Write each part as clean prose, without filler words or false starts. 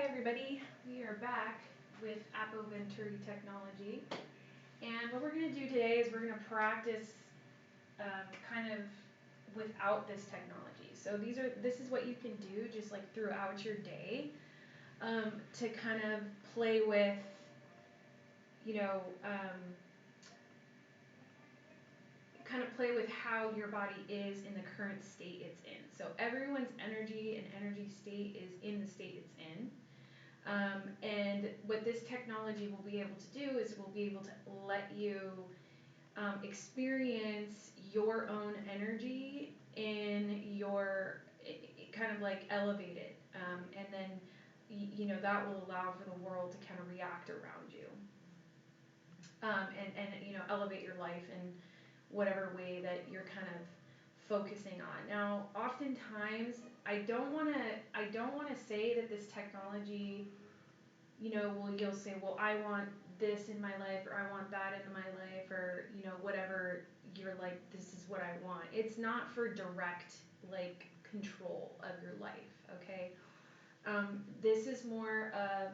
everybody. We are back with Venturi technology. And what we're going to do today is we're going to practice kind of without this technology. So this is what you can do just like throughout your day to kind of play with, you know, kind of play with how your body is in the current state it's in. So everyone's energy and energy state is in the state it's in. And what this technology will be able to do is it will be able to let you experience your own energy in your kind of like elevate it. And then, that will allow for the world to kind of react around you. And elevate your life in whatever way that you're kind of focusing on. Now, oftentimes, I don't want to say that this technology, you'll say, well, I want this in my life, or I want that in my life, or, whatever you're like, this is what I want. It's not for direct, like, control of your life, okay? This is more of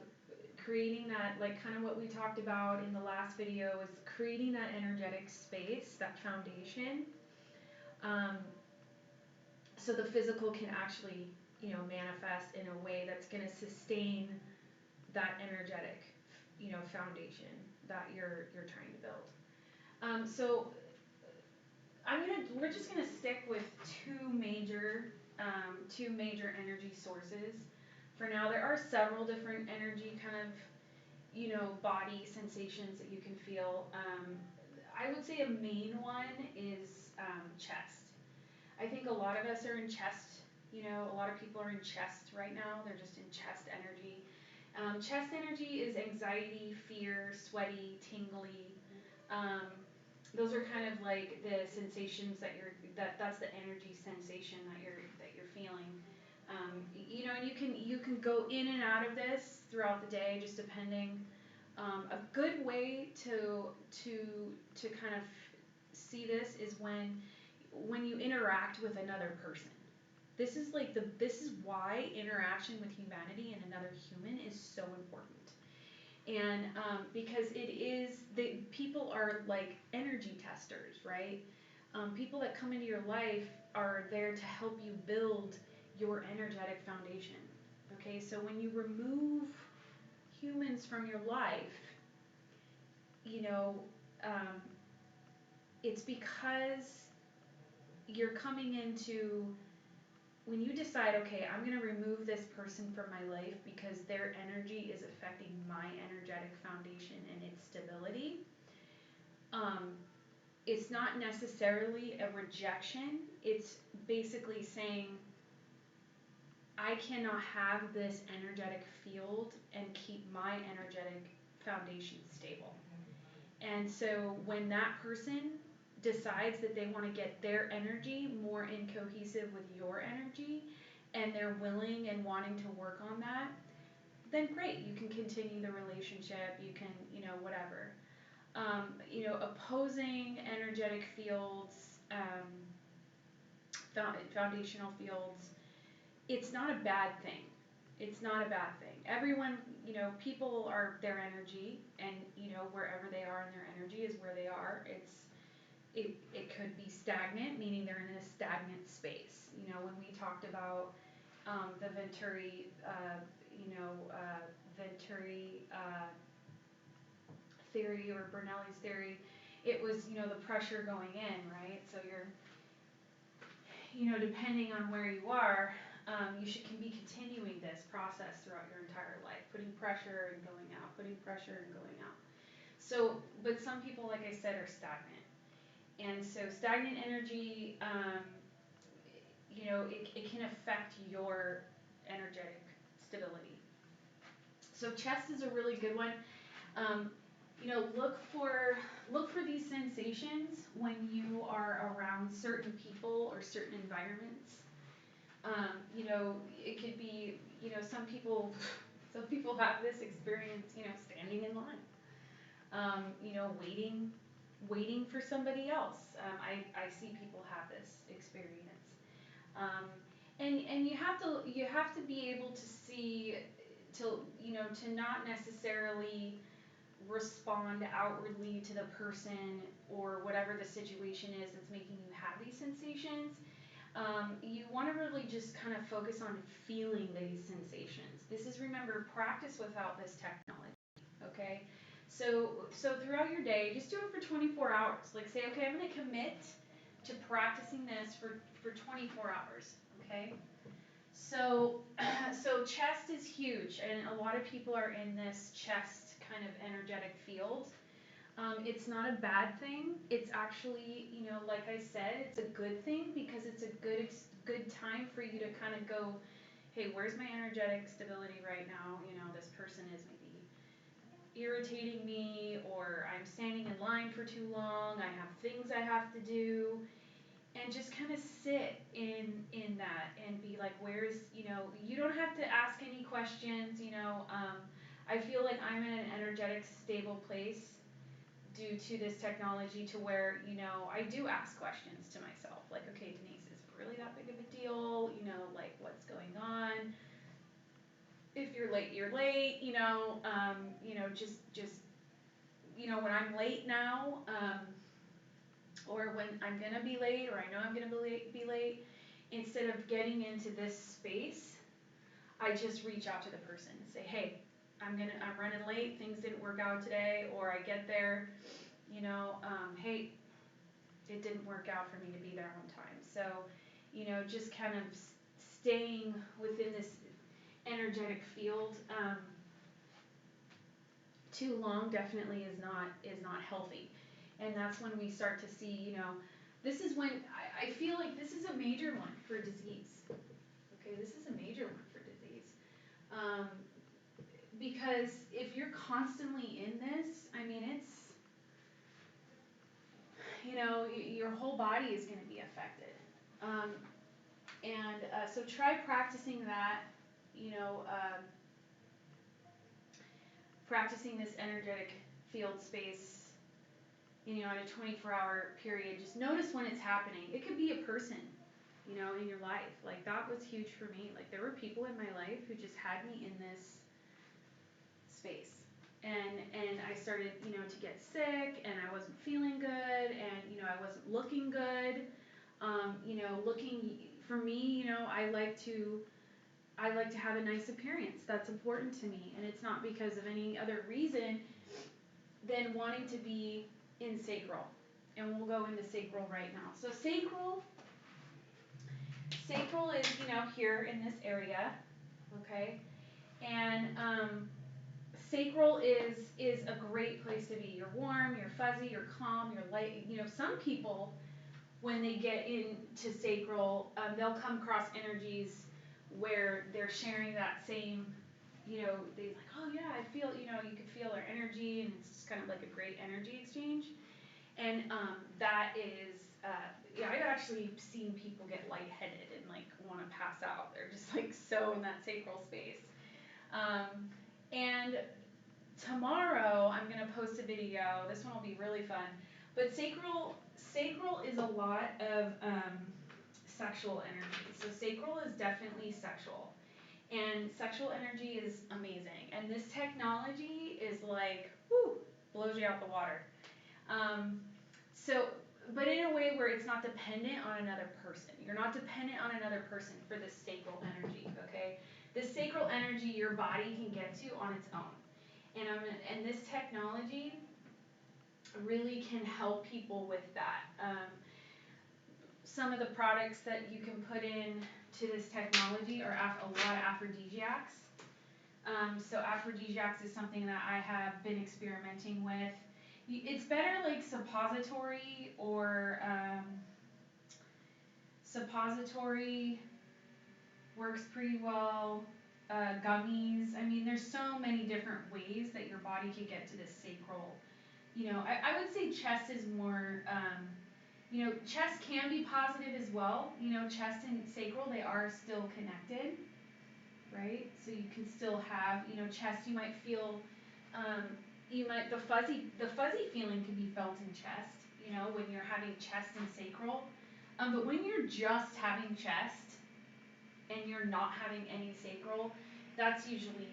creating that, like, kind of what we talked about in the last video, is creating that energetic space, that foundation, so the physical can actually, manifest in a way that's going to sustain that energetic, foundation that you're trying to build. So we're just gonna stick with two major energy sources for now. There are several different energy kind of, body sensations that you can feel. I would say a main one is chest. I think a lot of us are in chest. A lot of people are in chest right now. They're just in chest energy. Chest energy is anxiety, fear, sweaty, tingly. Those are kind of like the sensations that's the energy sensation that you're feeling. And you can go in and out of this throughout the day, just depending. A good way to kind of see this is when you interact with another person. This is why interaction with humanity and another human is so important. And because people are like energy testers, right? People that come into your life are there to help you build your energetic foundation. Okay, so when you remove humans from your life, it's because you're coming into, when you decide, okay, I'm going to remove this person from my life because their energy is affecting my energetic foundation and its stability, it's not necessarily a rejection. It's basically saying, I cannot have this energetic field and keep my energetic foundation stable. And so when that person decides that they want to get their energy more in cohesive with your energy, and they're willing and wanting to work on that, then great, you can continue the relationship, you can, whatever. Opposing energetic fields, foundational fields, it's not a bad thing. It's not a bad thing. Everyone, people are their energy, and, wherever they are in their energy is where they are. It could be stagnant, meaning they're in a stagnant space. When we talked about the Venturi, Venturi theory, or Bernoulli's theory, it was, the pressure going in, right? So depending on where you are, you can be continuing this process throughout your entire life, putting pressure and going out, putting pressure and going out. So, but some people, like I said, are stagnant. And so stagnant energy, it can affect your energetic stability. So chest is a really good one. Look for these sensations when you are around certain people or certain environments. It could be, some people have this experience, standing in line, waiting for somebody else. I see people have this experience. And you have to be able to see to not necessarily respond outwardly to the person or whatever the situation is that's making you have these sensations. You want to really just kind of focus on feeling these sensations. This is, remember, practice without this technology. Okay, so throughout your day, just do it for 24 hours. Like, say, okay, I'm going to commit to practicing this for 24 hours. Okay, so so chest is huge, and a lot of people are in this chest kind of energetic field. It's not a bad thing. It's actually, like I said, it's a good thing because it's a good time for you to kind of go, hey, where's my energetic stability right now? This person is maybe irritating me, or I'm standing in line for too long. I have things I have to do, and just kind of sit in that and be like, where's, you don't have to ask any questions. I feel like I'm in an energetic stable place due to this technology, to where, I do ask questions to myself, like, okay, Denise, is it really that big of a deal? Like, what's going on? If you're late, you're late. Just when I'm late now, or when I'm gonna be late, or I know I'm gonna be late, instead of getting into this space, I just reach out to the person and say, hey, I'm running late, things didn't work out today, or I get there, hey, it didn't work out for me to be there on time. So, just kind of staying within this energetic field too long definitely is not healthy. And that's when we start to see, this is when I feel like this is a major one for disease. Okay, this is a major one for disease. Um, because if you're constantly in this, I mean, it's, your whole body is going to be affected. Um, so try practicing that, you know, um, practicing this energetic field space, on a 24-hour period. Just notice when it's happening. It could be a person, in your life. Like, that was huge for me. Like, there were people in my life who just had me in this space. And I started, to get sick, and I wasn't feeling good, and, I wasn't looking good. Looking, for me, I like to have a nice appearance. That's important to me, and it's not because of any other reason than wanting to be in sacral. And we'll go into sacral right now. So sacral is, here in this area, okay? And sacral is a great place to be. You're warm, you're fuzzy, you're calm, you're light. Some people, when they get into sacral, they'll come across energies where they're sharing that same, they like, oh yeah, I feel, you can feel their energy, and it's just kind of like a great energy exchange. And that is, I've actually seen people get lightheaded and like want to pass out. They're just like so in that sacral space. And tomorrow I'm gonna post a video. This one will be really fun. But sacral is a lot of sexual energy. So sacral is definitely sexual. And sexual energy is amazing. And this technology is like, whoo, blows you out the water. So, but in a way where it's not dependent on another person. You're not dependent on another person for this sacral energy, okay? This sacral energy your body can get to on its own. And this technology really can help people with that. Some of the products that you can put in to this technology are a lot of aphrodisiacs. So aphrodisiacs is something that I have been experimenting with. It's better like suppository, or suppository works pretty well. Gummies. I mean, there's so many different ways that your body could get to the sacral. I would say chest is more, chest can be positive as well. Chest and sacral, they are still connected, right? So you can still have, chest, you might feel, the fuzzy feeling can be felt in chest, when you're having chest and sacral. But when you're just having chest and you're not having any sacral, That's usually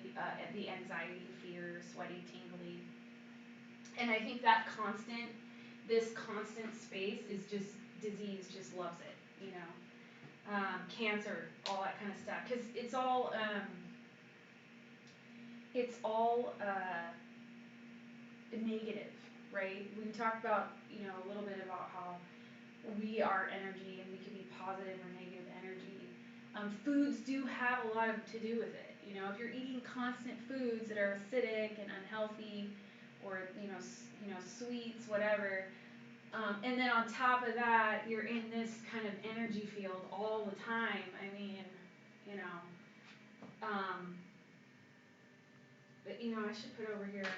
the anxiety, fear, sweaty, tingly, and I think that this constant space is just disease. Just loves it, you know. Cancer, all that kind of stuff, because it's all negative, right? We talked about, a little bit about how we are energy and we can be positive or negative energy. Foods do have a lot to do with it. If you're eating constant foods that are acidic and unhealthy, or sweets, whatever, and then on top of that, you're in this kind of energy field all the time. I mean, you know, um, but I should put over here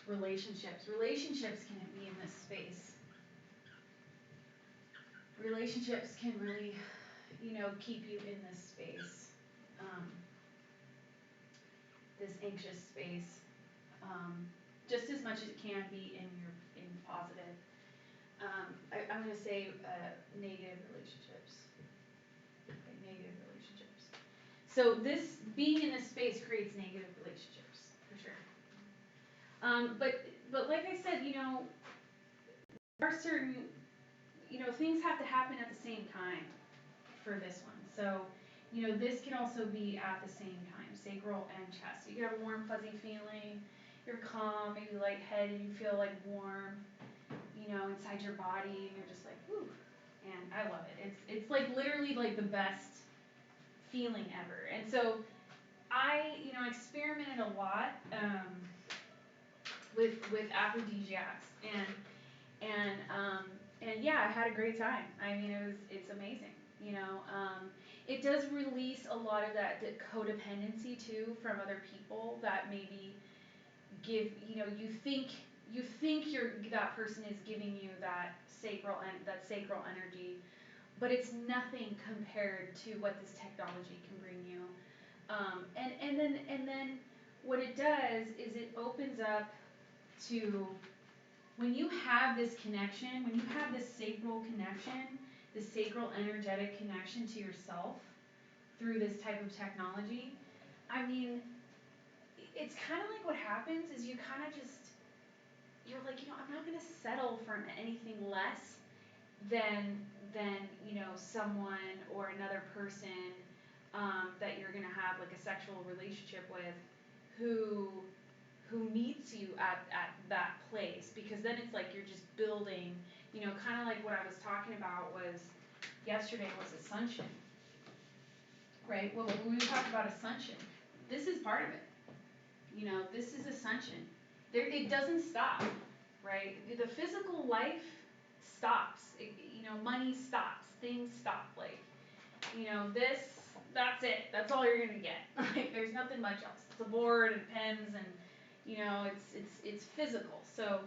relationships. Relationships can be in this space. Relationships can really, keep you in this space, um, this anxious space, um, just as much as it can be in positive. I'm going to say negative relationships. Okay, negative relationships. So this being in this space creates negative relationships for sure. But like I said, there are certain things have to happen at the same time for this one. So, this can also be at the same time, sacral and chest. You get a warm, fuzzy feeling. You're calm, maybe lightheaded. You feel like warm, inside your body, and you're just like, whew. And I love it. It's like literally like the best feeling ever. And so I, experimented a lot with aphrodisiacs, and yeah, I had a great time. I mean, it's amazing. It does release a lot of that codependency too from other people that maybe give you think that person is giving you that sacral energy, but it's nothing compared to what this technology can bring you. And then what it does is it opens up to, when you have this connection, when you have this sacral connection, this sacral energetic connection to yourself through this type of technology, I mean, it's kind of like what happens is you kind of just, you're like, I'm not going to settle for anything less than someone or another person that you're going to have like a sexual relationship with, who meets you at that place, because then it's like you're just building, kind of like what I was talking about was yesterday was ascension, right? Well, when we talk about ascension, this is part of it. This is ascension. It doesn't stop, right? The physical life stops. Money stops. Things stop. Like, that's it. That's all you're gonna get. Like, there's nothing much else. It's a board and pens, and it's physical. So,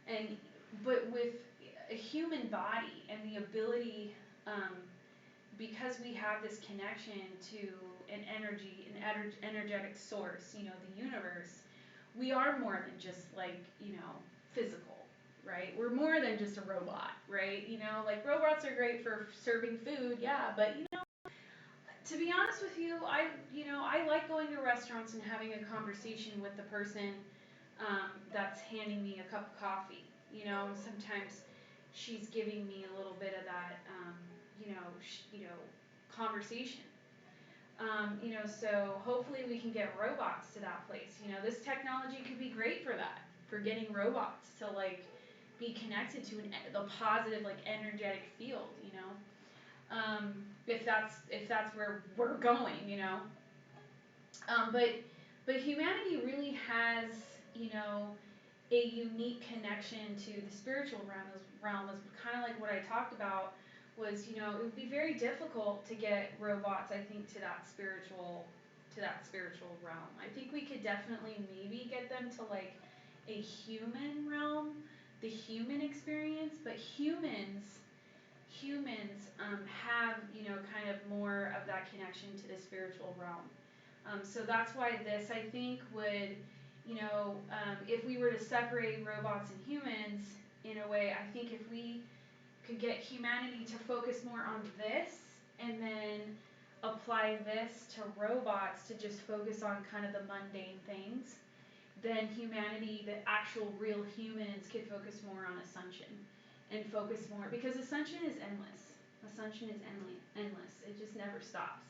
and but with a human body and the ability, because we have this connection to an energy, energetic source, the universe, we are more than just like, physical, right? We're more than just a robot, right? Like robots are great for serving food, yeah, but to be honest with you, I like going to restaurants and having a conversation with the person that's handing me a cup of coffee. Sometimes she's giving me a little bit of that, conversation. So hopefully we can get robots to that place. This technology could be great for that, for getting robots to like be connected to the positive, like energetic field. If that's where we're going. But humanity really has, you know, a unique connection to the spiritual realm is kind of like what I talked about. Was, it would be very difficult to get robots, I think, to that spiritual realm. I think we could definitely maybe get them to like a human realm, the human experience, but humans have, kind of more of that connection to the spiritual realm. So that's why this, I think, would, if we were to separate robots and humans in a way, I think if we could get humanity to focus more on this, and then apply this to robots to just focus on kind of the mundane things, then humanity, the actual real humans, could focus more on ascension and focus more, because ascension is endless. Ascension is endless. It just never stops.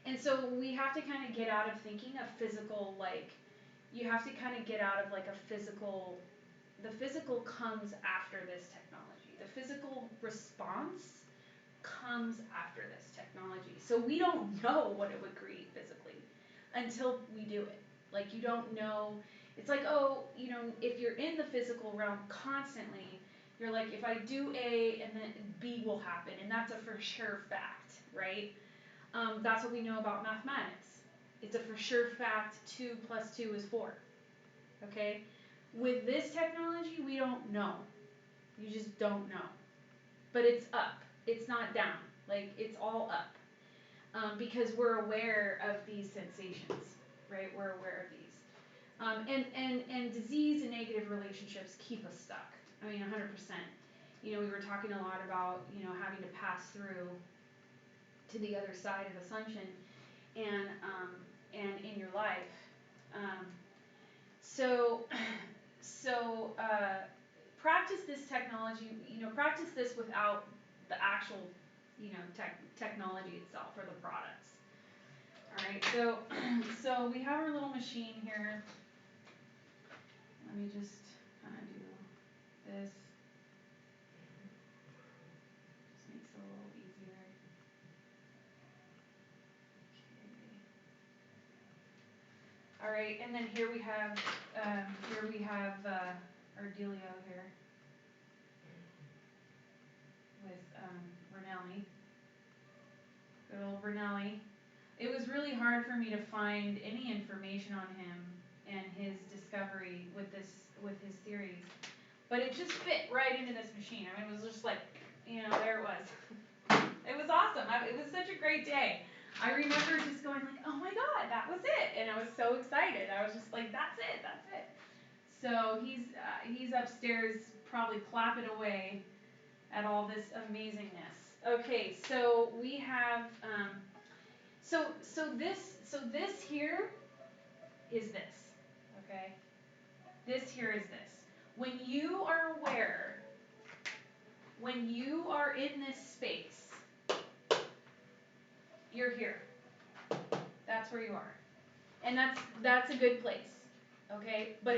And so we have to kind of get out of thinking of physical, like, you have to kind of get out of like a physical, the physical comes after this technology. The physical response comes after this technology. So we don't know what it would create physically until we do it. Like, you don't know. It's like, oh, if you're in the physical realm constantly, you're like, if I do A and then B will happen, and that's a for sure fact, right? That's what we know about mathematics. It's a for sure fact 2 plus 2 is 4. Okay? With this technology, we don't know. You just don't know. But it's up. It's not down. Like, it's all up. Because we're aware of these sensations, right? We're aware of these. And disease and negative relationships keep us stuck. I mean, 100%. We were talking a lot about, having to pass through to the other side of ascension, and in your life. Um, so, so practice this technology. Practice this without the actual, technology itself or the products. All right. So we have our little machine here. Let me just kind of do this. Just makes it a little easier. Okay. All right, and then here we have our Delio here with Ranelli. Good old Ranelli. It was really hard for me to find any information on him and his discovery with his theories, but it just fit right into this machine. I mean, it was just like, there it was. It was awesome. It was such a great day. I remember just going like, oh my God, that was it, and I was so excited. I was just like, that's it, that's it. So he's upstairs probably clapping away at all this amazingness. Okay, so we have so this here is this. Okay, this here is this. When you are aware, when you are in this space, you're here. That's where you are, and that's a good place. Okay, but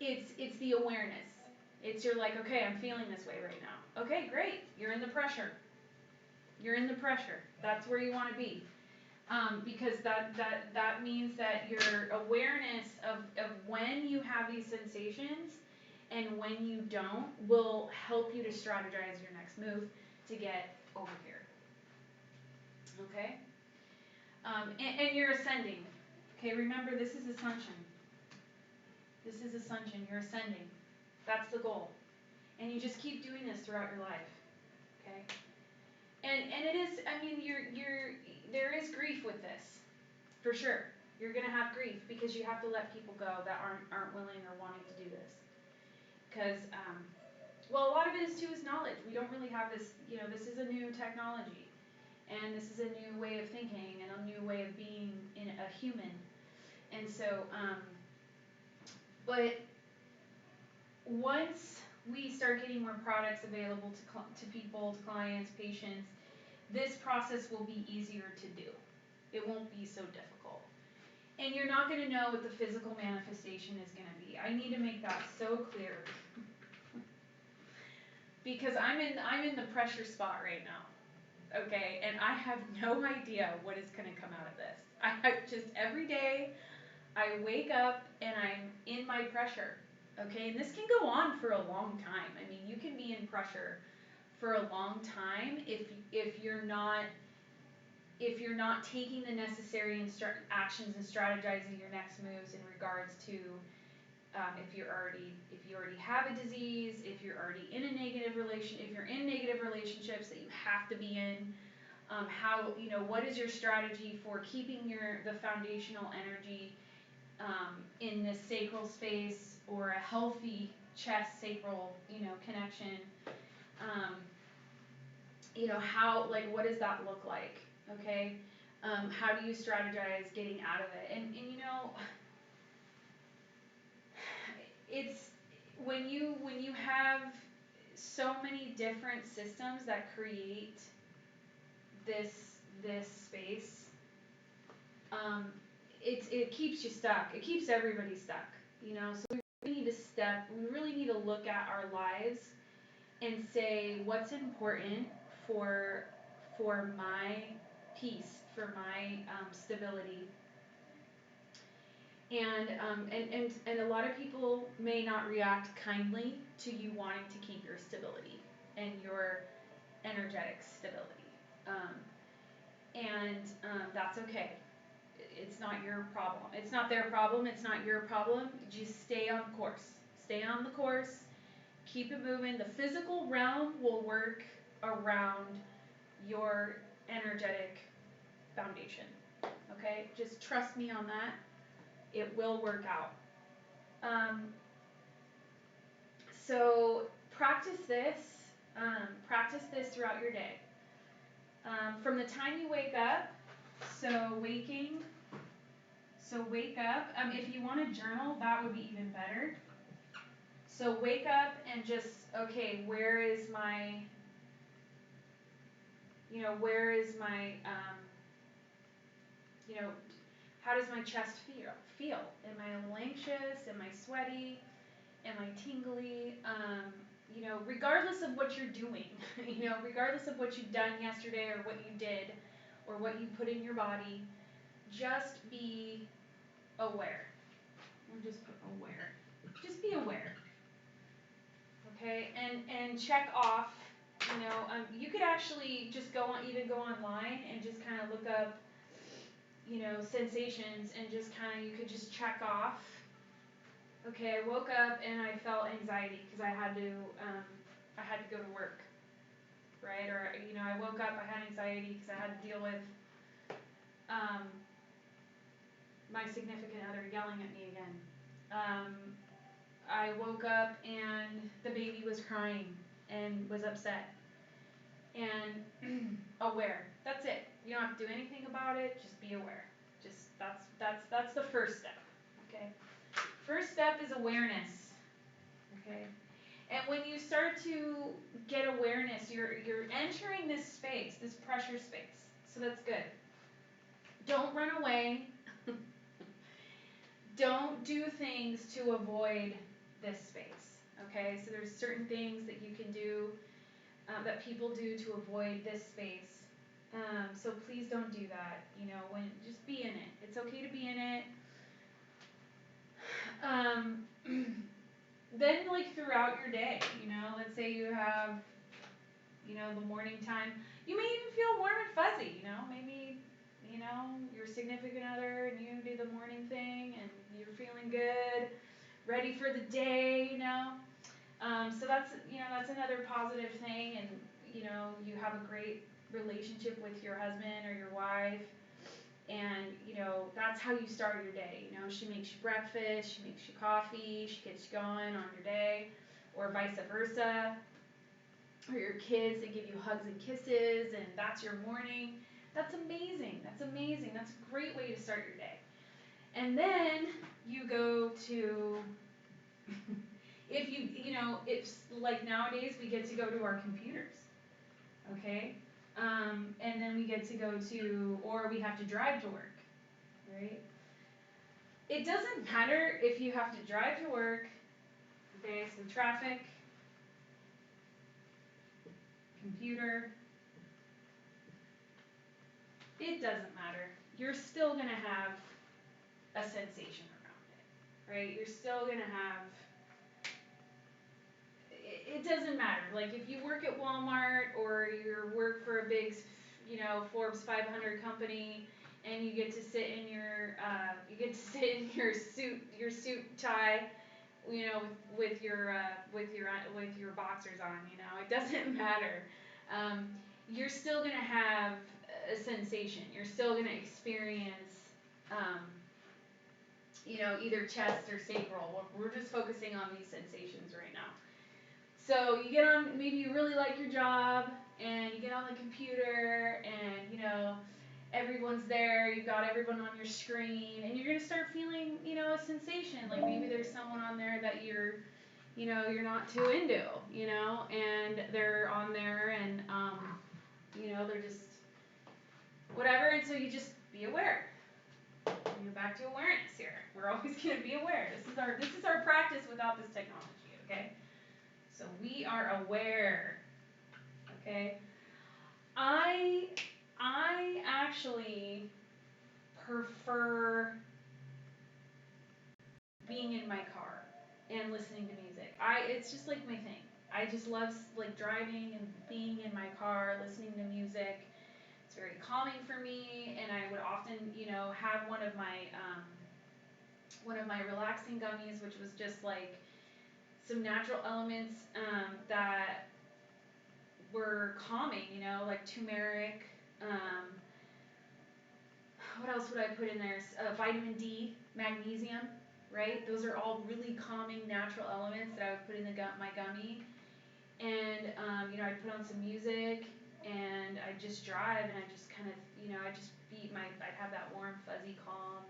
it's the awareness. You're like, okay, I'm feeling this way right now. Okay, great. You're in the pressure. You're in the pressure. That's where you want to be. Because that means that your awareness of when you have these sensations and when you don't will help you to strategize your next move to get over here. Okay? And you're ascending. Okay, remember, this is ascension. This is ascension. You're ascending. That's the goal. And you just keep doing this throughout your life. Okay? And it is, I mean, there is grief with this. For sure. You're going to have grief because you have to let people go that aren't willing or wanting to do this. Because, well, a lot of it is too is knowledge. We don't really have this, this is a new technology. And this is a new way of thinking and a new way of being in a human. And so, but once we start getting more products available to people, to clients, patients, this process will be easier to do. It won't be so difficult. And you're not going to know what the physical manifestation is going to be. I need to make that so clear. Because I'm in the pressure spot right now. Okay? And I have no idea what is going to come out of this. I just every day I wake up and I'm in my pressure. Okay? And this can go on for a long time. I mean, you can be in pressure for a long time if you're not taking the necessary actions and strategizing your next moves in regards to if you already have a disease, if you're already in a negative relation, if you're in negative relationships that you have to be in, how what is your strategy for keeping the foundational energy in this sacral space or a healthy chest sacral connection. How, like, what does that look like? Okay, how do you strategize getting out of it? And you know, it's when you have so many different systems that create this space, um, it keeps you stuck. It keeps everybody stuck. You know, so we really need to step. We really need to look at our lives and say what's important for for my peace, for my stability. And a lot of people may not react kindly to you wanting to keep your stability and your energetic stability. Um, and that's okay. It's not your problem. It's not their problem. It's not your problem. Just stay on course. Stay on the course. Keep it moving. The physical realm will work around your energetic foundation. Okay? Just trust me on that. It will work out. Um, so practice this. Practice this throughout your day. From the time you wake up, so waking, so wake up. If you want to journal, that would be even better. So wake up and just, okay, where is my, you know, how does my chest feel? Am I a little anxious? Am I sweaty? Am I tingly? Regardless of what you're doing, regardless of what you've done yesterday or what you did or what you put in your body, just be aware. We'll just put aware. Just be aware. Okay, and check off. You could actually just even go online and just kind of look up, sensations and just kind of you could just check off. Okay, I woke up and I felt anxiety because I had to go to work, right? Or I woke up, I had anxiety because I had to deal with um, my significant other yelling at me again. Um, I woke up and the baby was crying and was upset and aware. That's it. You don't have to do anything about it. Just be aware. Just that's the first step. Okay. First step is awareness. Okay. And when you start to get awareness, you're entering this space, this pressure space. So that's good. Don't run away. Don't do things to avoid this space. Okay? So there's certain things that you can do, that people do to avoid this space. So please don't do that. Just be in it. It's okay to be in it. Um, then like throughout your day, let's say you have, the morning time, you may even feel warm and fuzzy. Maybe, your significant other and you do the morning thing and you're feeling good, ready for the day. So that's another positive thing, and you have a great relationship with your husband or your wife, and that's how you start your day. She makes you breakfast, she makes you coffee, she gets you going on your day, or vice versa. Or your kids, they give you hugs and kisses, and that's your morning. That's amazing. That's amazing. That's a great way to start your day. And then you go to it's like nowadays we get to go to our computers, okay? And then we get to go to, or we have to drive to work, right? It doesn't matter if you have to drive to work, okay? So traffic, computer, it doesn't matter. You're still gonna have a sensation around it, right? You're still gonna have it doesn't matter. Like if you work at Walmart or you work for a big, Forbes 500 company, and you get to sit in your suit tie, with your boxers on. It doesn't matter. Um, you're still gonna have a sensation. You're still gonna experience. Um, either chest or sacral. We're just focusing on these sensations right now. So you get on, maybe you really like your job, and you get on the computer, and everyone's there, you've got everyone on your screen, and you're going to start feeling, a sensation. Like maybe there's someone on there that you're not too into, and they're on there, and, they're just whatever, and so you just be aware. Back to awareness here. We're always going to be aware. This is our practice without this technology, okay? So we are aware, okay? I actually prefer being in my car and listening to music. It's just like my thing. I just love like driving and being in my car, listening to music. It's very calming for me, and I would often, have one of my relaxing gummies, which was just like some natural elements that were calming, like turmeric. What else would I put in there? Vitamin D, magnesium, right? Those are all really calming natural elements that I would put in my gummy. And, I'd put on some music, and I'd just drive, and I just kind of, I'd have that warm, fuzzy, calm,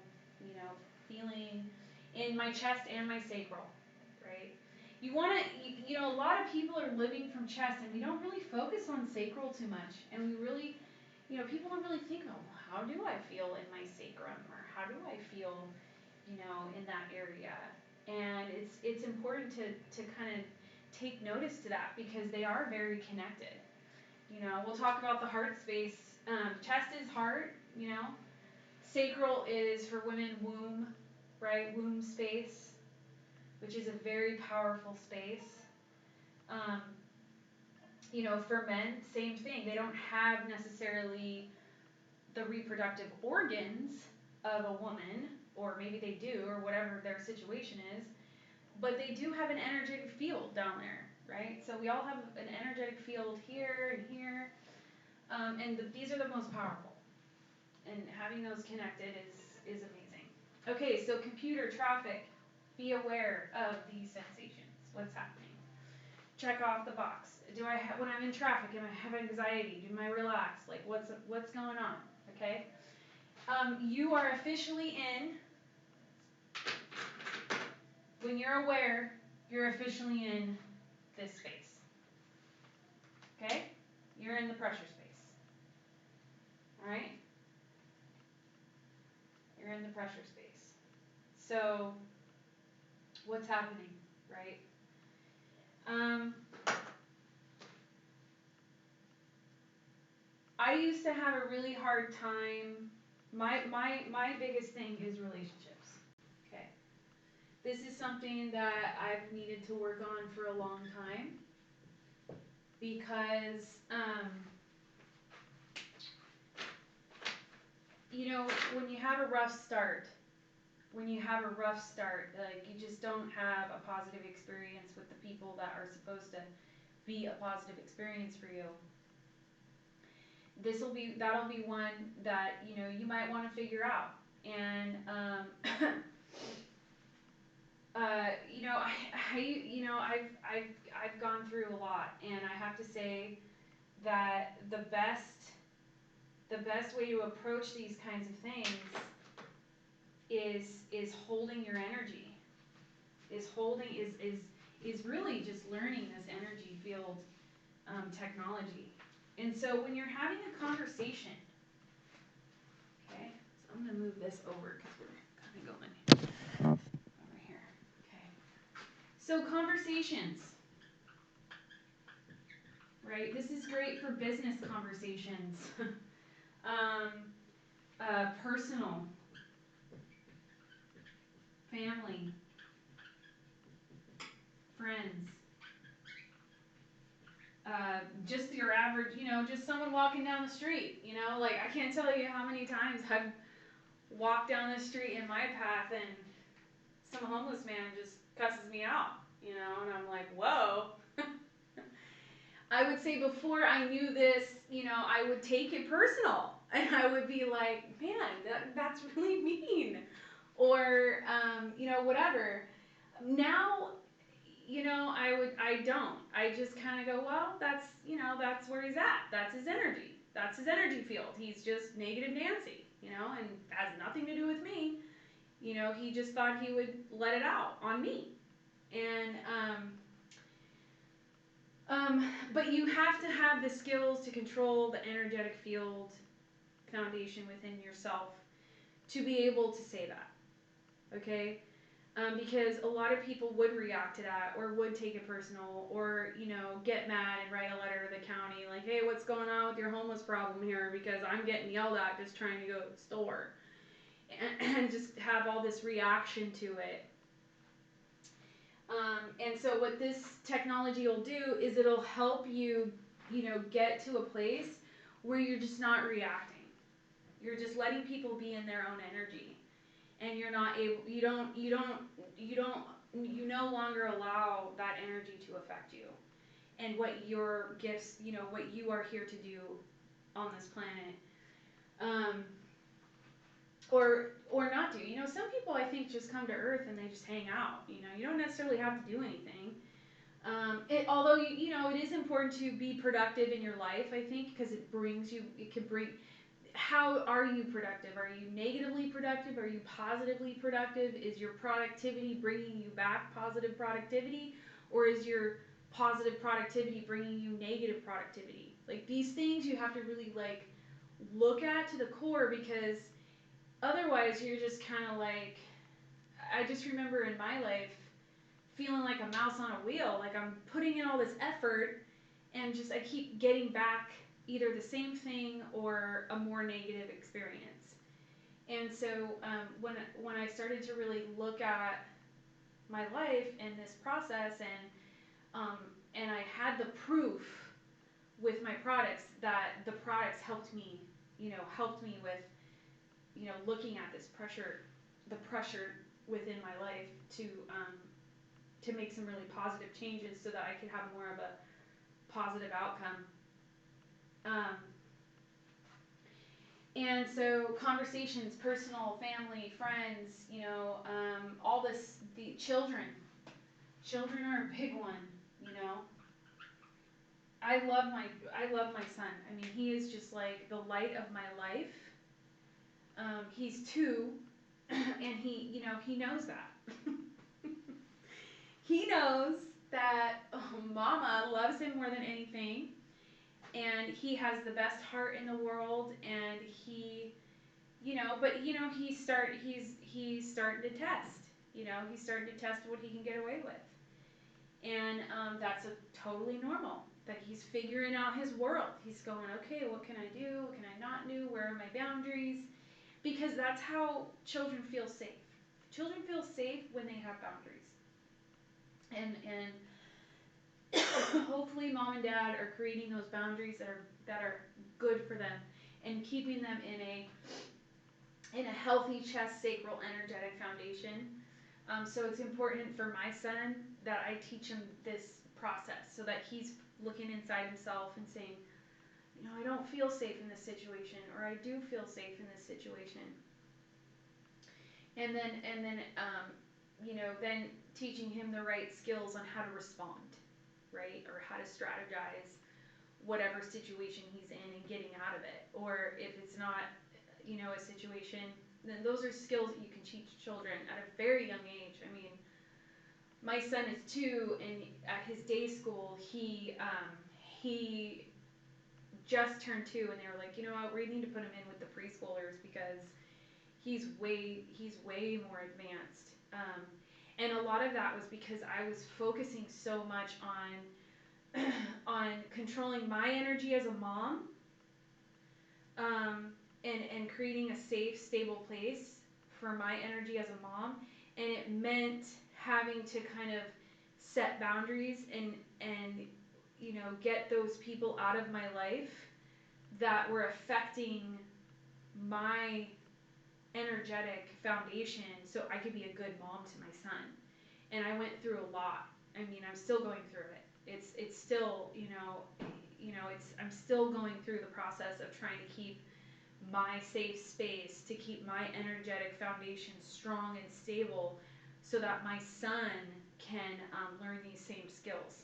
feeling in my chest and my sacral, right? You want to, a lot of people are living from chest, and we don't really focus on sacral too much. And we really, people don't really think about, well, how do I feel in my sacrum, or how do I feel, in that area? And it's important to kind of take notice to that, because they are very connected. We'll talk about the heart space. Chest is heart, Sacral is, for women, womb, right? Womb space, which is a very powerful space. Um, for men, same thing. They don't have necessarily the reproductive organs of a woman, or maybe they do, or whatever their situation is, but they do have an energetic field down there, right? So we all have an energetic field here and here, and these are the most powerful. And having those connected is amazing. Okay, so computer traffic. Be aware of these sensations. What's happening? Check off the box. Do I have, when I'm in traffic, am I have anxiety? Do I relax? Like what's going on? Okay. You are officially in. When you're aware, you're officially in this space. Okay? You're in the pressure space. Alright? You're in the pressure space. So, what's happening, right? I used to have a really hard time. My biggest thing is relationships. Okay. This is something that I've needed to work on for a long time, because when you have a rough start, like you just don't have a positive experience with the people that are supposed to be a positive experience for you. That'll be one that you might want to figure out. And I've gone through a lot, and I have to say that the best way to approach these kinds of things is holding your energy. Is really just learning this energy field technology. And so when you're having a conversation, okay, so I'm going to move this over because we're kind of going over here. Okay. So conversations, right? This is great for business conversations, personal, family, friends. Just your average, just someone walking down the street, like I can't tell you how many times I've walked down the street in my path and some homeless man just cusses me out, and I'm like, whoa. I would say before I knew this, I would take it personal, and I would be like, man, that's really mean, or, whatever. Now, I don't. I just kind of go, well, that's where he's at. That's his energy. That's his energy field. He's just negative Nancy, and has nothing to do with me. He just thought he would let it out on me. And, but you have to have the skills to control the energetic field foundation within yourself to be able to say that. Okay? Because a lot of people would react to that or would take it personal or, get mad and write a letter to the county like, hey, what's going on with your homeless problem here because I'm getting yelled at just trying to go to the store. And just have all this reaction to it. And so what this technology will do is it'll help you, get to a place where you're just not reacting. You're just letting people be in their own energy. And you're not able, you no longer allow that energy to affect you. And what your gifts, what you are here to do on this planet. Or not do. Some people I think just come to Earth and they just hang out. You don't necessarily have to do anything. Although it is important to be productive in your life, I think, because it can bring. How are you productive? Are you negatively productive? Are you positively productive? Is your productivity bringing you back positive productivity, or is your positive productivity bringing you negative productivity? Like these things, you have to really look at to the core because. Otherwise, you're just kind of like, I just remember in my life feeling like a mouse on a wheel, like I'm putting in all this effort and just I keep getting back either the same thing or a more negative experience. And so when I started to really look at my life and this process and I had the proof with my products that the products helped me with looking at this the pressure within my life to make some really positive changes so that I could have more of a positive outcome. And so conversations, personal, family, friends, all this, the children are a big one. I love my son. I mean, he is just like the light of my life. He's 2, and he knows that. He knows that Mama loves him more than anything, and he has the best heart in the world, and he's starting to test. He's starting to test what he can get away with, and that's totally normal. That he's figuring out his world. He's going, okay, what can I do? What can I not do? Where are my boundaries? Because that's how children feel safe. Children feel safe when they have boundaries. And hopefully mom and dad are creating those boundaries that are good for them and keeping them in a healthy chest sacral energetic foundation. So it's important for my son that I teach him this process so that he's looking inside himself and saying, I don't feel safe in this situation, or I do feel safe in this situation. And then then teaching him the right skills on how to respond, right? Or how to strategize whatever situation he's in and getting out of it. Or if it's not, a situation, then those are skills that you can teach children at a very young age. I mean, my son is 2, and at his day school, he just turned 2, and they were like, we need to put him in with the preschoolers because he's way more advanced. And a lot of that was because I was focusing so much on controlling my energy as a mom, and creating a safe, stable place for my energy as a mom, and it meant having to kind of set boundaries and get those people out of my life that were affecting my energetic foundation so I could be a good mom to my son. And I went through a lot. I mean, I'm still going through it. It's still, I'm still going through the process of trying to keep my safe space, to keep my energetic foundation strong and stable so that my son can learn these same skills,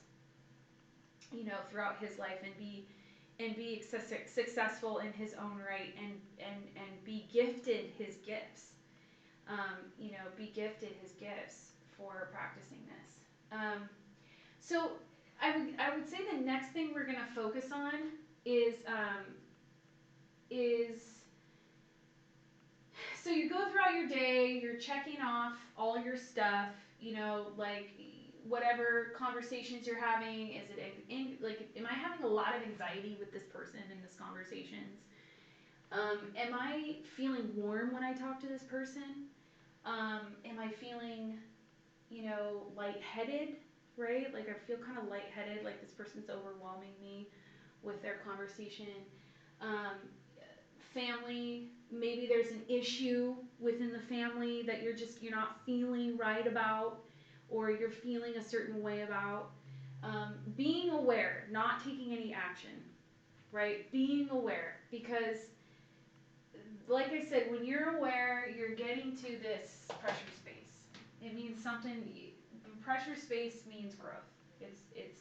throughout his life, and be successful in his own right, and be gifted his gifts. Be gifted his gifts for practicing this. So I would say the next thing we're gonna focus on is so you go throughout your day, you're checking off all your stuff, like whatever conversations you're having. Is it like, am I having a lot of anxiety with this person in this conversations? Am I feeling warm when I talk to this person? Am I feeling, lightheaded, right? Like I feel kind of lightheaded, like this person's overwhelming me with their conversation. Um, Family, maybe there's an issue within the family that you're not feeling right about, or you're feeling a certain way about. Being aware, not taking any action, right? Being aware, because like I said, when you're aware, you're getting to this pressure space. It means something. Pressure space means growth. It's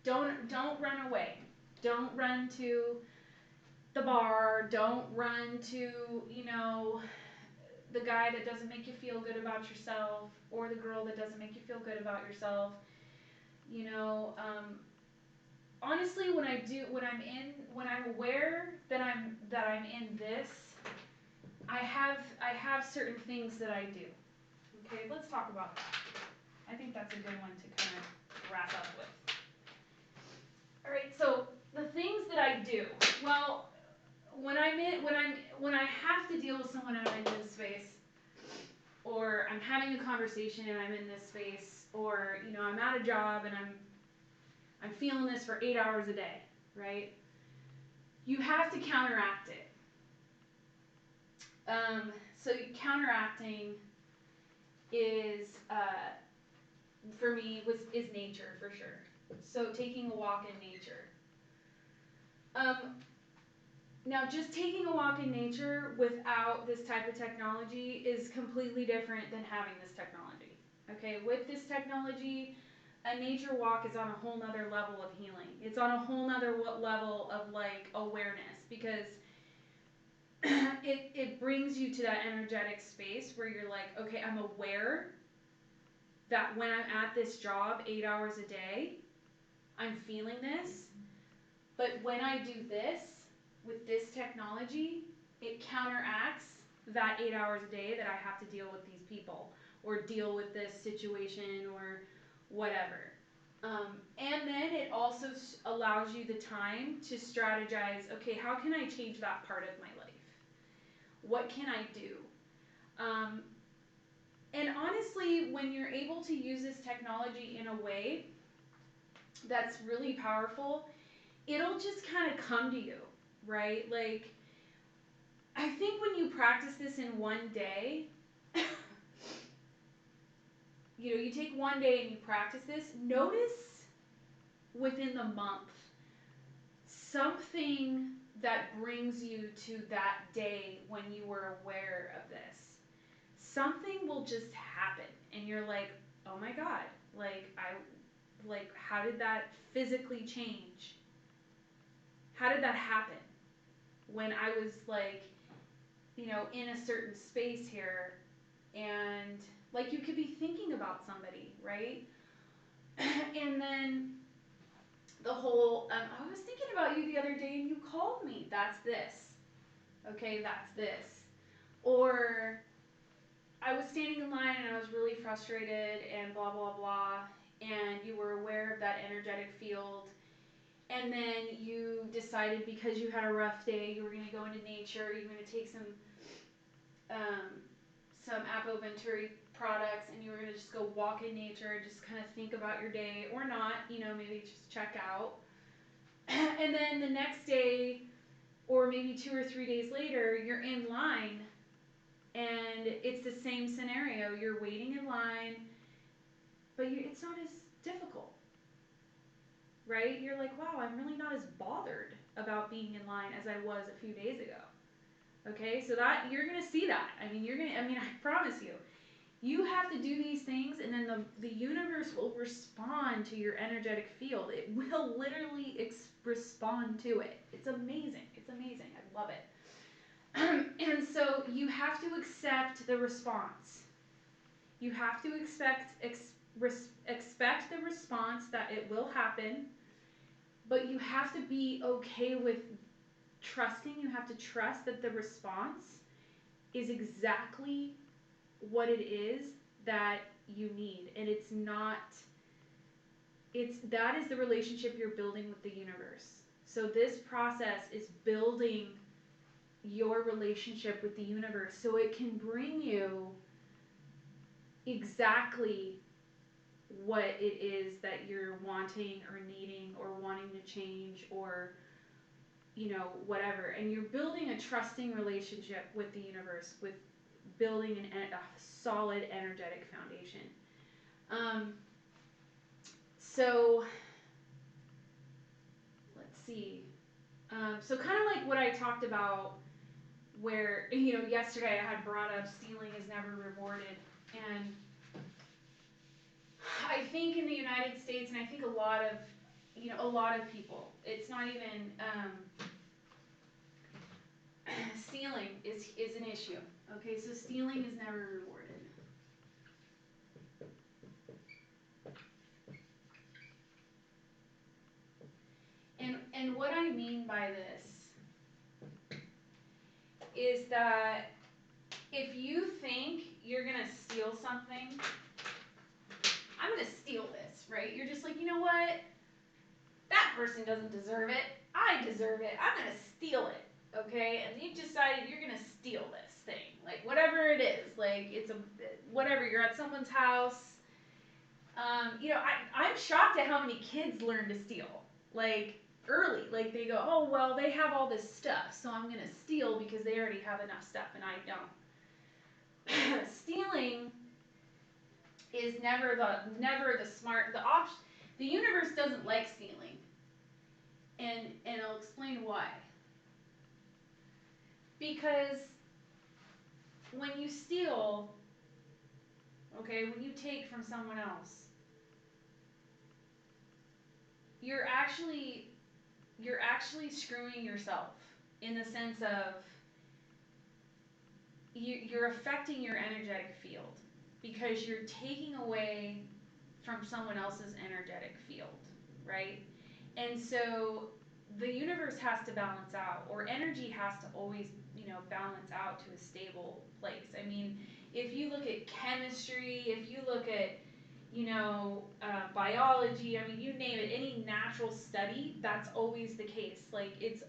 don't run away. Don't run to the bar. Don't run to the guy that doesn't make you feel good about yourself, or the girl that doesn't make you feel good about yourself. Honestly, when I'm aware that I'm in this, I have certain things that I do. Okay, let's talk about that. I think that's a good one to kind of wrap up with. All right, so the things that I do. Well, when I have to deal with someone and I'm in this space, or I'm having a conversation and I'm in this space, or I'm at a job and I'm feeling this for 8 hours a day, right? You have to counteract it. So counteracting is, for me, is nature, for sure. So taking a walk in nature. Now, just taking a walk in nature without this type of technology is completely different than having this technology. Okay, with this technology, a nature walk is on a whole nother level of healing. It's on a whole nother level of awareness, because it brings you to that energetic space where you're like, okay, I'm aware that when I'm at this job 8 hours a day, I'm feeling this, but when I do this with this technology, it counteracts that 8 hours a day that I have to deal with these people, or deal with this situation, or whatever. And then it also allows you the time to strategize, okay, how can I change that part of my life? What can I do? And honestly, when you're able to use this technology in a way that's really powerful, it'll just kind of come to you, right? Like, I think when you practice this in one day, you take one day and you practice this, notice within the month something that brings you to that day when you were aware of this. Something will just happen, and you're like, oh my God, how did that physically change? How did that happen? When I was in a certain space here, and you could be thinking about somebody, right? And then the whole, I was thinking about you the other day and you called me. That's this. Okay, that's this. Or I was standing in line and I was really frustrated and blah, blah, blah. And you were aware of that energetic field. And then you decided, because you had a rough day, you were going to go into nature. You were going to take some Venturi products, and you were going to just go walk in nature and just kind of think about your day, or not, maybe just check out. And then the next day, or maybe 2 or 3 days later, you're in line, and it's the same scenario. You're waiting in line, but it's not as difficult, right? You're like, wow, I'm really not as bothered about being in line as I was a few days ago. Okay, so that you're gonna see that. I promise you. You have to do these things, and then the universe will respond to your energetic field. It will literally respond to it. It's amazing. It's amazing. I love it. And so you have to accept the response. You have to expect the response that it will happen, but you have to be okay with trusting. You have to trust that the response is exactly what it is that you need, and that is the relationship you're building with the universe. So this process is building your relationship with the universe so it can bring you exactly what it is that you're wanting or needing or wanting to change, or whatever. And you're building a trusting relationship with the universe, with building a solid energetic foundation. So let's see. So kind of like what I talked about, where yesterday I had brought up stealing is never rewarded, and I think in the United States, and I think a lot of people, it's not even stealing is an issue. Okay, so stealing is never rewarded. And what I mean by this is that if you think you're gonna steal something, I'm gonna steal this, right? You're just like, you know what? That person doesn't deserve it. I deserve it. I'm gonna steal it, okay? And you've decided you're gonna steal this thing, like whatever it is, like it's whatever. You're at someone's house. I'm shocked at how many kids learn to steal, like early. Like they go, oh well, they have all this stuff, so I'm gonna steal because they already have enough stuff and I don't. Stealing is never the smart the option. The universe doesn't like stealing, and I'll explain why. Because when you steal, okay, when you take from someone else, you're actually screwing yourself, in the sense of you're affecting your energetic field, because you're taking away from someone else's energetic field, right? And so the universe has to balance out, or energy has to always, balance out to a stable place. I mean, if you look at chemistry, if you look at, biology, I mean, you name it, any natural study, that's always the case. Like, it's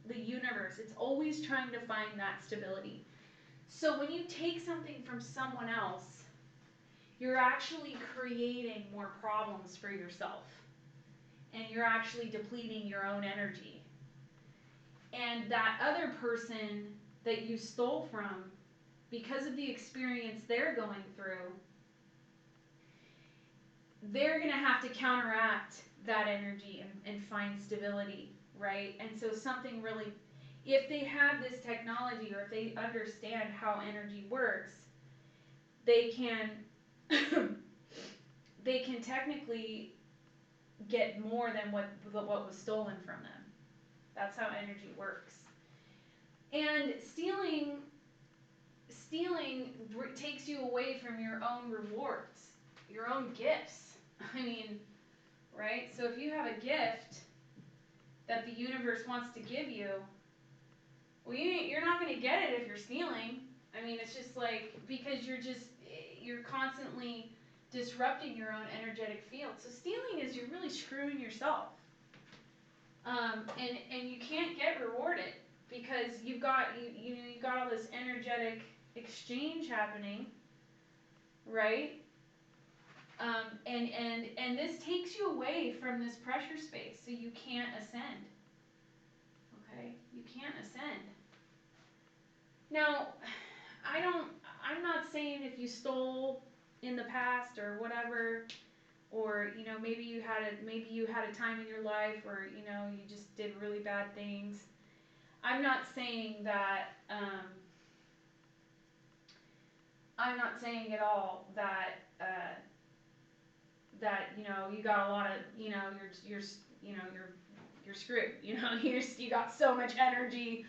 the universe, it's always trying to find that stability. So when you take something from someone else, you're actually creating more problems for yourself. And you're actually depleting your own energy. And that other person that you stole from, because of the experience they're going through, they're going to have to counteract that energy and find stability, right? And so something really, if they have this technology, or if they understand how energy works, they can they can technically get more than what was stolen from them. That's how energy works. And stealing takes you away from your own rewards, your own gifts. I mean, right? So if you have a gift that the universe wants to give you, well, you're not going to get it if you're stealing. I mean, it's just like, because you're constantly disrupting your own energetic field. So stealing is, you're really screwing yourself. And you can't get rewarded, because you've got all this energetic exchange happening, right? And this takes you away from this pressure space, so you can't ascend. Okay, you can't ascend. Now, I'm not saying if you stole in the past or whatever, or maybe you had a time in your life where you just did really bad things. I'm not saying that I'm not saying at all that that you got a lot of you're screwed. You got so much energy,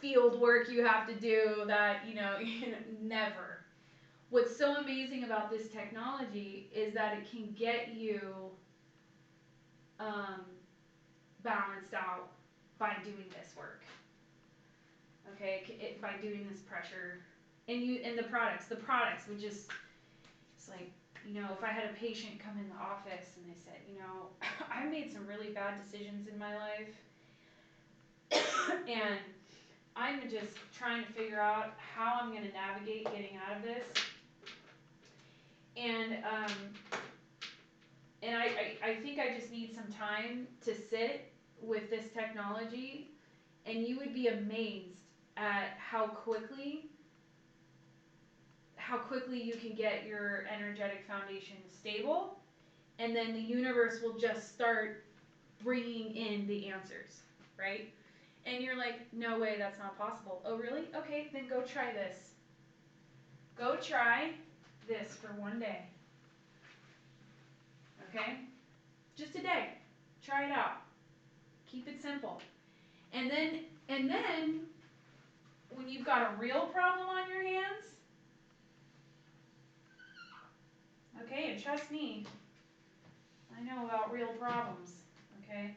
field work you have to do that never. What's so amazing about this technology is that it can get you um, balanced out by doing this work. Okay, by doing this pressure, and the products would just, it's like, if I had a patient come in the office and they said, I made some really bad decisions in my life, and I'm just trying to figure out how I'm going to navigate getting out of this, and I think I just need some time to sit with this technology, and you would be amazed at how quickly you can get your energetic foundation stable, and then the universe will just start bringing in the answers, right? And you're like, no way, that's not possible. Oh, really? Okay, then go try this. Go try this for one day. Okay? Just a day. Try it out. Keep it simple. And then when you've got a real problem on your hands, okay, and trust me, I know about real problems, okay?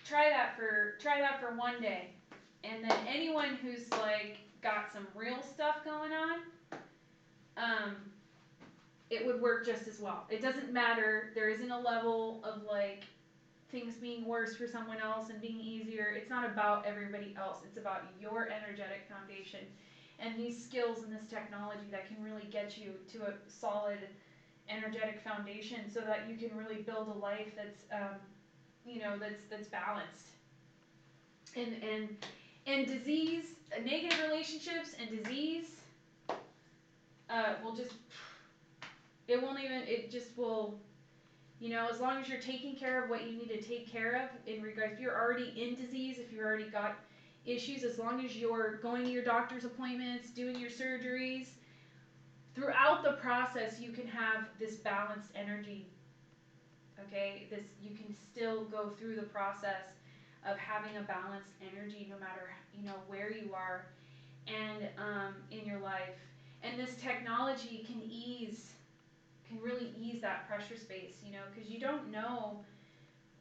Try that for one day, and then anyone who's like got some real stuff going on, it would work just as well. It doesn't matter. There isn't a level of like things being worse for someone else and being easier. It's not about everybody else. It's about your energetic foundation and these skills and this technology that can really get you to a solid energetic foundation so that you can really build a life that's that's balanced. And disease, negative relationships and disease will just, it just will, as long as you're taking care of what you need to take care of in regards, if you're already in disease, if you've already got issues, as long as you're going to your doctor's appointments, doing your surgeries, throughout the process you can have this balanced energy. Okay, you can still go through the process of having a balanced energy no matter where you are and in your life. And this technology can really ease that pressure space, because you don't know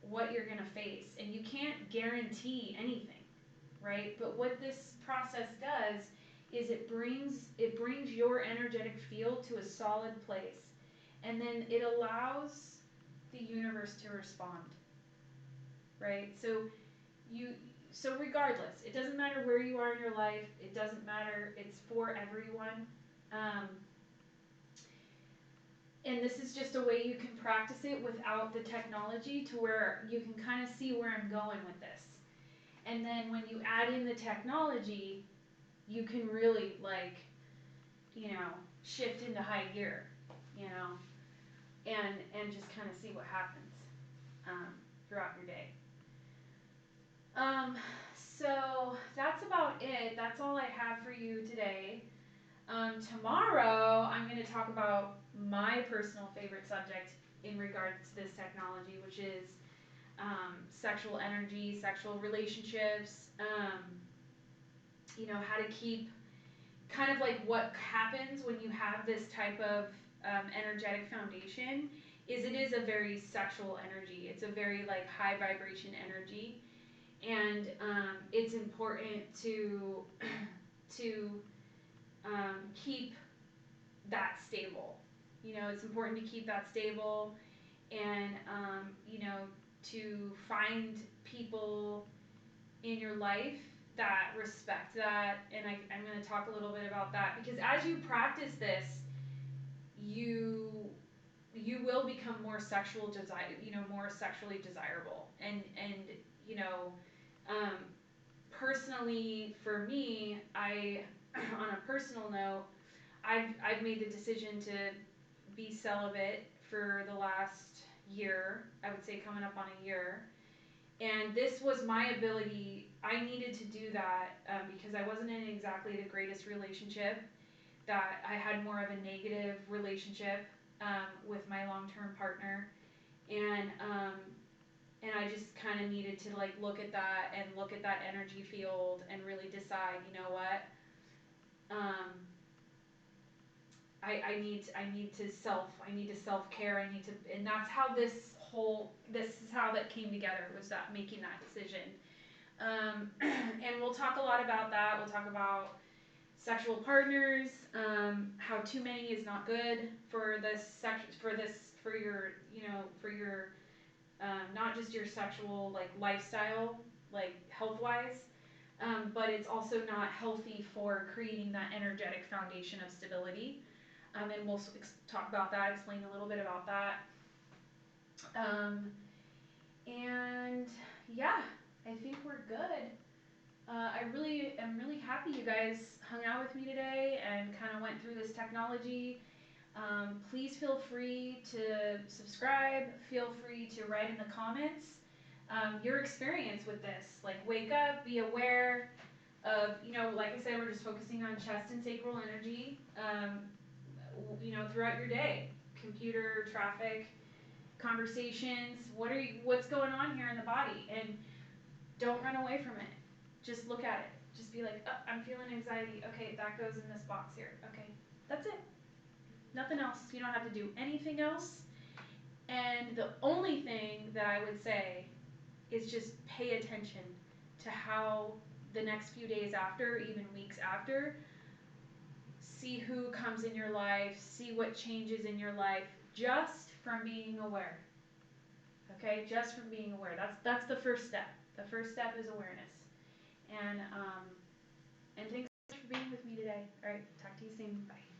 what you're going to face and you can't guarantee anything, right? But what this process does is it brings your energetic field to a solid place, and then it allows the universe to respond, right? So regardless, it doesn't matter where you are in your life. It doesn't matter. It's for everyone. And this is just a way you can practice it without the technology, to where you can kind of see where I'm going with this. And then when you add in the technology, you can really shift into high gear, and just kind of see what happens throughout your day. So that's about it. That's all I have for you today. Tomorrow, I'm going to talk about my personal favorite subject in regards to this technology, which is sexual energy, sexual relationships, how to keep, kind of like what happens when you have this type of energetic foundation is it is a very sexual energy. It's a very high vibration energy, and it's important to keep that stable. It's important to keep that stable, and to find people in your life that respect that. And I'm going to talk a little bit about that, because as you practice this, you will become more more sexually desirable. And personally for me, on a personal note, I've made the decision to be celibate for the last year. I would say coming up on a year. And this was my ability. I needed to do that because I wasn't in exactly the greatest relationship. That I had more of a negative relationship with my long-term partner, and I just kind of needed to like look at that and look at that energy field and really decide, you know what, um, I need to self care. I need to, and that's how this is how that came together, was that making that decision. And we'll talk a lot about that. We'll talk about sexual partners, how too many is not good for for your, for your, not just your sexual like lifestyle, like health wise, but it's also not healthy for creating that energetic foundation of stability. And we'll talk about that, explain a little bit about that. Um, and yeah, I think we're good. I really am really happy you guys hung out with me today and kind of went through this technology. Please feel free to subscribe. Feel free to write in the comments your experience with this. Like, wake up, be aware of, like I said, we're just focusing on chest and sacral energy, throughout your day. Computer, traffic, conversations. What's going on here in the body? And don't run away from it. Just look at it. Just be like, oh, I'm feeling anxiety. Okay, that goes in this box here. Okay, that's it. Nothing else. You don't have to do anything else. And the only thing that I would say is just pay attention to how the next few days after, even weeks after, see who comes in your life, see what changes in your life, just from being aware. Okay, just from being aware. That's the first step. The first step is awareness. And thanks so much for being with me today. All right, talk to you soon. Bye.